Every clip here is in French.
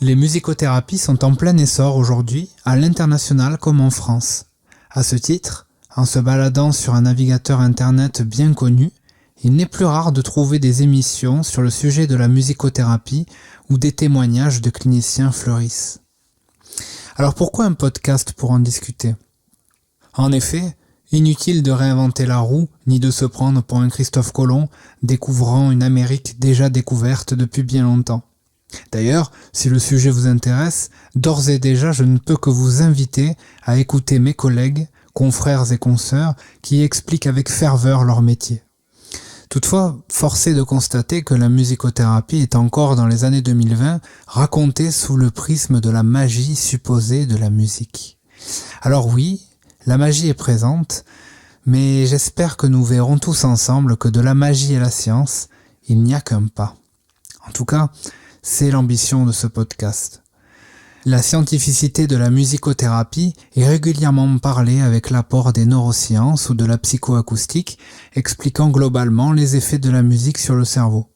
Les musicothérapies sont en plein essor aujourd'hui, à l'international comme en France. À ce titre, en se baladant sur un navigateur internet bien connu, il n'est plus rare de trouver des émissions sur le sujet de la musicothérapie ou des témoignages de cliniciens fleurissent. Alors pourquoi un podcast pour en discuter ? En effet, inutile de réinventer la roue, ni de se prendre pour un Christophe Colomb découvrant une Amérique déjà découverte depuis bien longtemps. D'ailleurs, si le sujet vous intéresse, d'ores et déjà je ne peux que vous inviter à écouter mes collègues, confrères et consoeurs qui expliquent avec ferveur leur métier. Toutefois, force est de constater que la musicothérapie est encore dans les années 2020 racontée sous le prisme de la magie supposée de la musique. Alors oui, la magie est présente, mais j'espère que nous verrons tous ensemble que de la magie et la science, il n'y a qu'un pas. En tout cas, c'est l'ambition de ce podcast. La scientificité de la musicothérapie est régulièrement parlée avec l'apport des neurosciences ou de la psychoacoustique, expliquant globalement les effets de la musique sur le cerveau.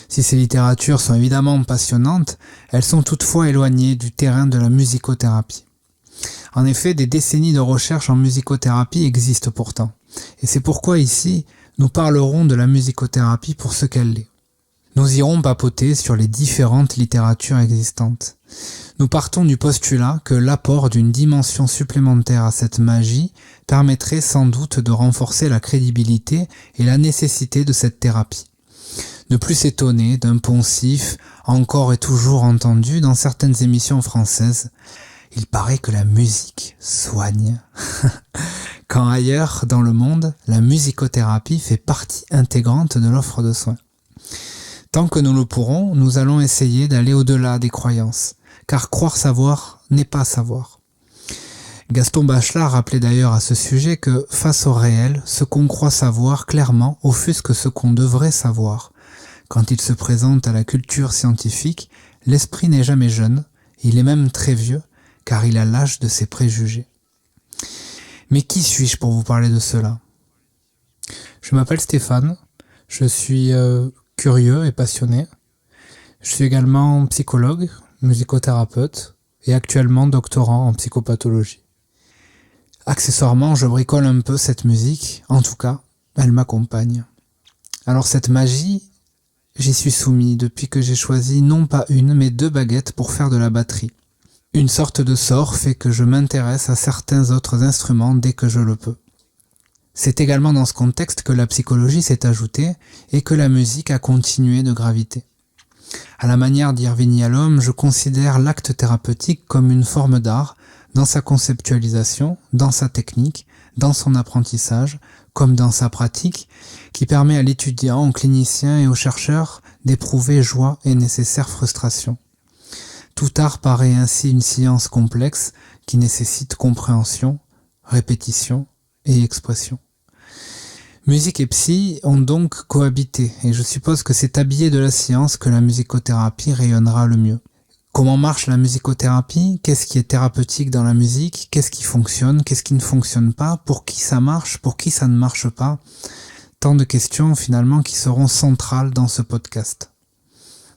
Si ces littératures sont évidemment passionnantes, elles sont toutefois éloignées du terrain de la musicothérapie. En effet, des décennies de recherche en musicothérapie existent pourtant, et c'est pourquoi ici, nous parlerons de la musicothérapie pour ce qu'elle est. Nous irons papoter sur les différentes littératures existantes. Nous partons du postulat que l'apport d'une dimension supplémentaire à cette magie permettrait sans doute de renforcer la crédibilité et la nécessité de cette thérapie. Ne plus s'étonner d'un poncif encore et toujours entendu dans certaines émissions françaises. Il paraît que la musique soigne. Quand ailleurs, dans le monde, la musicothérapie fait partie intégrante de l'offre de soins. Tant que nous le pourrons, nous allons essayer d'aller au-delà des croyances, car croire savoir n'est pas savoir. Gaston Bachelard rappelait d'ailleurs à ce sujet que, face au réel, ce qu'on croit savoir clairement offusque ce qu'on devrait savoir. Quand il se présente à la culture scientifique, l'esprit n'est jamais jeune, il est même très vieux, car il a l'âge de ses préjugés. Mais qui suis-je pour vous parler de cela ? Je m'appelle Stéphane, je suis curieux et passionné. Je suis également psychologue, musicothérapeute et actuellement doctorant en psychopathologie. Accessoirement, je bricole un peu cette musique, en tout cas, elle m'accompagne. Alors cette magie, j'y suis soumis depuis que j'ai choisi non pas une, mais 2 baguettes pour faire de la batterie. Une sorte de sort fait que je m'intéresse à certains autres instruments dès que je le peux. C'est également dans ce contexte que la psychologie s'est ajoutée et que la musique a continué de graviter. À la manière d'Irving Yalom, je considère l'acte thérapeutique comme une forme d'art dans sa conceptualisation, dans sa technique, dans son apprentissage, comme dans sa pratique, qui permet à l'étudiant, au clinicien et au chercheur d'éprouver joie et nécessaire frustration. Tout art paraît ainsi une science complexe qui nécessite compréhension, répétition et expression. Musique et psy ont donc cohabité, et je suppose que c'est habillé de la science que la musicothérapie rayonnera le mieux. Comment marche la musicothérapie ? Qu'est-ce qui est thérapeutique dans la musique ? Qu'est-ce qui fonctionne ? Qu'est-ce qui ne fonctionne pas ? Pour qui ça marche ? Pour qui ça ne marche pas ? Tant de questions finalement qui seront centrales dans ce podcast.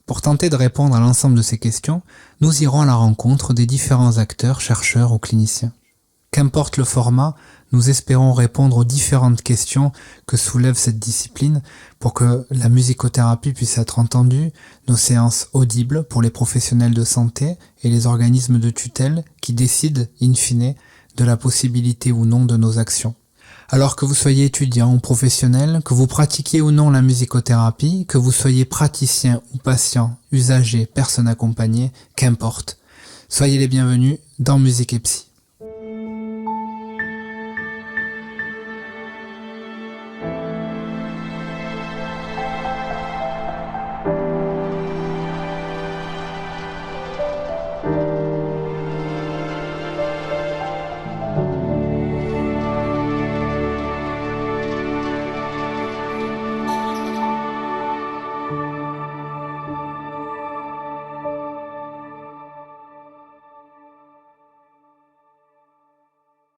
Pour tenter de répondre à l'ensemble de ces questions, nous irons à la rencontre des différents acteurs, chercheurs ou cliniciens. Qu'importe le format, nous espérons répondre aux différentes questions que soulève cette discipline pour que la musicothérapie puisse être entendue, nos séances audibles pour les professionnels de santé et les organismes de tutelle qui décident, in fine, de la possibilité ou non de nos actions. Alors que vous soyez étudiant ou professionnel, que vous pratiquiez ou non la musicothérapie, que vous soyez praticien ou patient, usager, personne accompagnée, qu'importe. Soyez les bienvenus dans Musique et Psy.